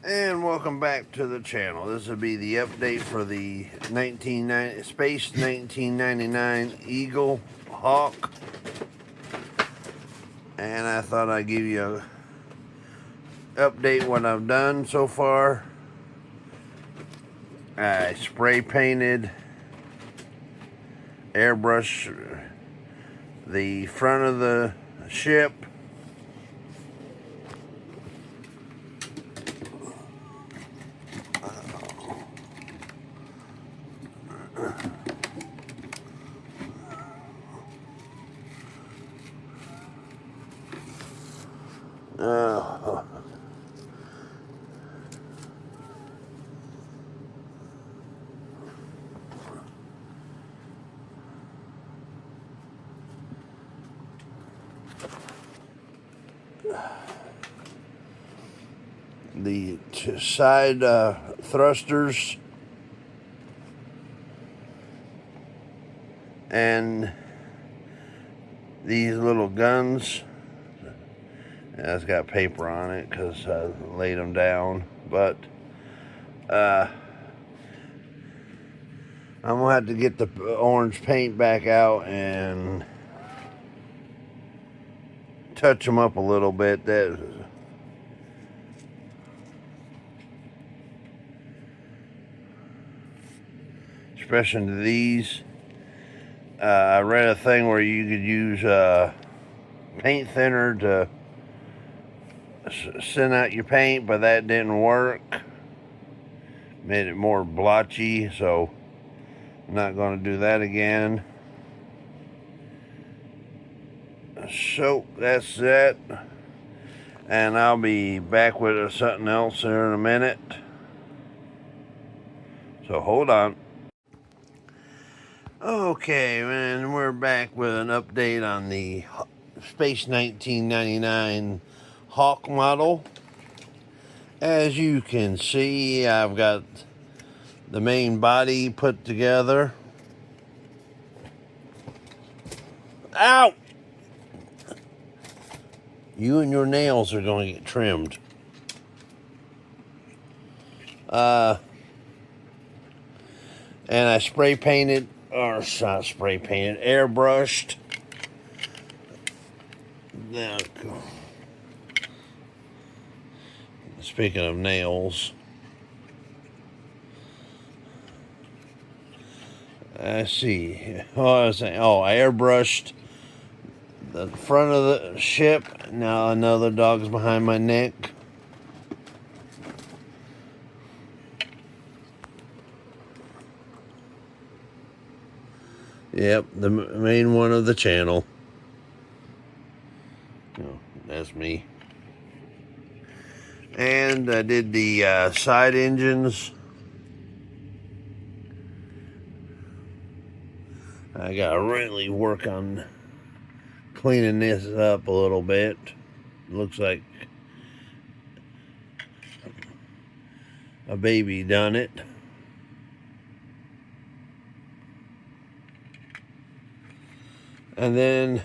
And welcome back to the channel. This will be the update for the Space 1999 Eagle Hawk. And I thought I'd give you an update what I've done so far. I spray painted, airbrush the front of the ship. The side thrusters and these little guns. It's got paper on it because I laid them down, but I'm gonna have to get the orange paint back out and touch them up a little bit. That especially to these. I read a thing where you could use paint thinner to send out your paint, but that didn't work. Made it more blotchy, so I'm not going to do that again. So that's that, and I'll be back with something else here in a minute. So hold on. Okay, and we're back with an update on the Space 1999 Hawk model. As you can see, I've got the main body put together. Ow! You and your nails are going to get trimmed. And I spray painted, or not spray painted, airbrushed. Now, speaking of nails, I see. Oh, I was saying, I airbrushed the front of the ship. Now another dog's behind my neck. Yep, the main one of the channel. Oh, that's me. And I did the side engines. I gotta really work on cleaning this up a little bit. Looks like a baby done it. And then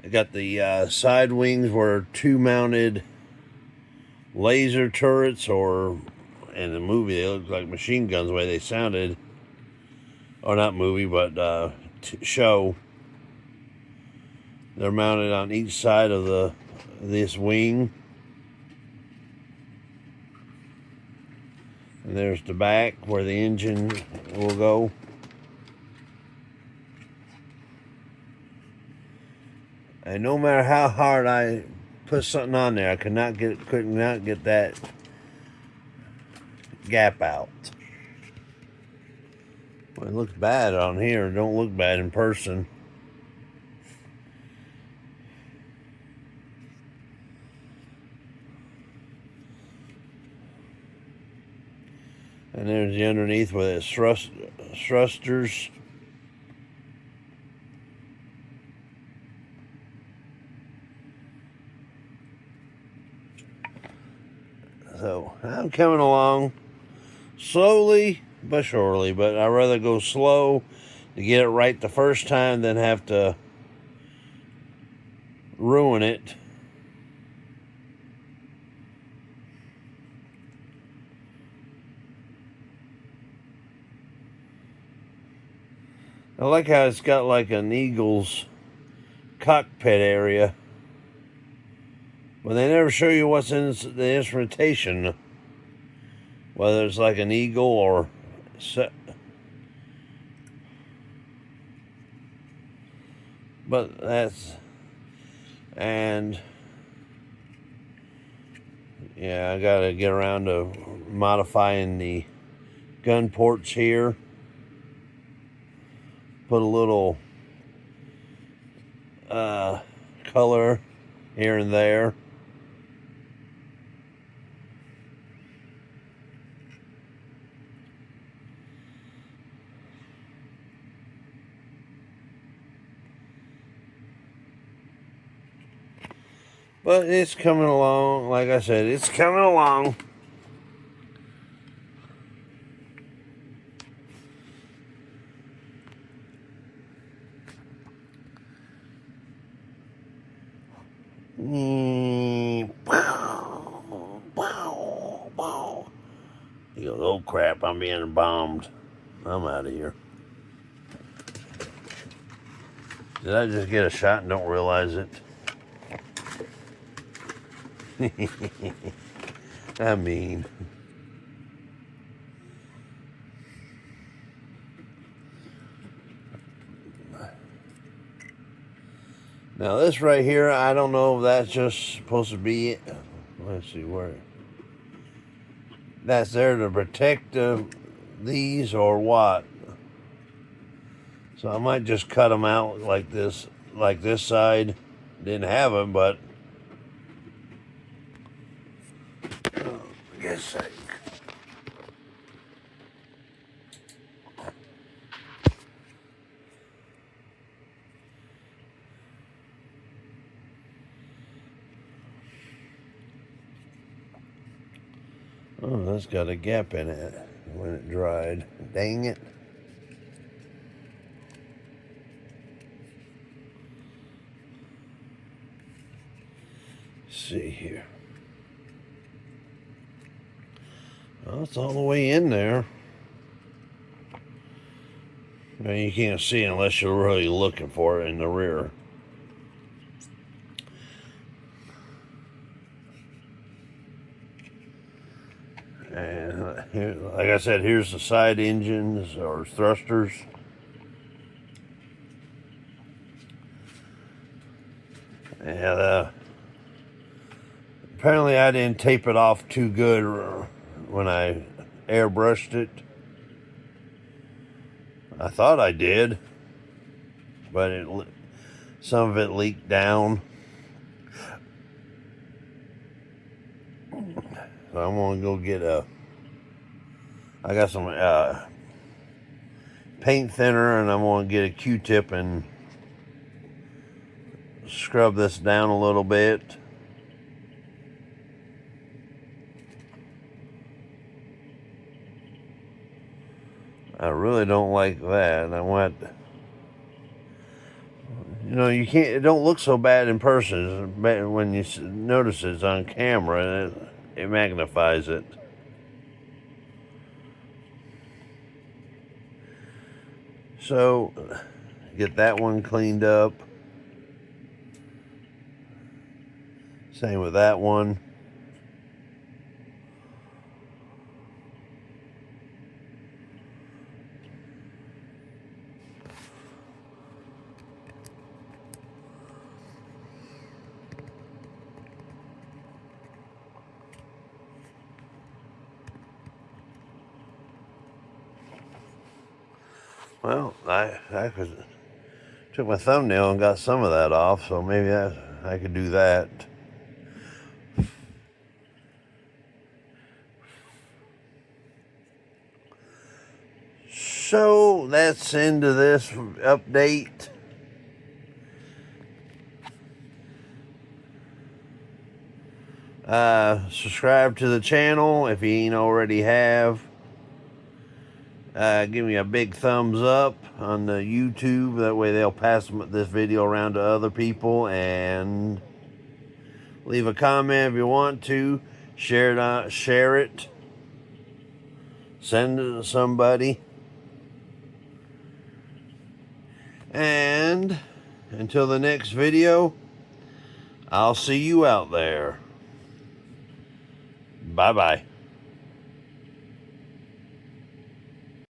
I got the side wings were two mounted laser turrets, or in the movie they looked like machine guns the way they sounded. Or not movie, but show. They're mounted on each side of this wing. And there's the back where the engine will go. And no matter how hard I put something on there, I could not get that gap out. Well, it looks bad on here. It don't look bad in person. And there's the underneath with its thrusters. So I'm coming along slowly but surely, but I'd rather go slow to get it right the first time than have to ruin it I like how it's got like an eagle's cockpit area, but they never show you what's in the instrumentation, whether it's like an eagle or but that's, and yeah, I gotta get around to modifying the gun ports here. Put a little color here and there. But it's coming along. Like I said, it's coming along. He goes, oh crap, I'm being bombed. I'm out of here. Did I just get a shot and don't realize it? I mean, now this right here, I don't know if that's just supposed to be it. Let's see where. That's there to protect these or what. So I might just cut them out like this side. Didn't have them, but I guess oh, that's got a gap in it when it dried. Dang it. Let's see here. Well, it's all the way in there. Now you can't see unless you're really looking for it in the rear. And here, like I said, here's the side engines or thrusters. And apparently I didn't tape it off too good when I airbrushed it. I thought I did, but some of it leaked down. So I'm gonna go get I got some paint thinner, and I'm gonna get a Q-tip and scrub this down a little bit. I really don't like that. I want, you know, you can't. It don't look so bad in person when you notice it's on camera. It magnifies it. So, get that one cleaned up. Same with that one. Well, I took my thumbnail and got some of that off, so maybe I could do that. So that's into this update. Subscribe to the channel if you ain't already have. Give me a big thumbs up on the YouTube. That way they'll pass this video around to other people. And leave a comment if you want to. Share it. Send it to somebody. And until the next video, I'll see you out there. Bye-bye.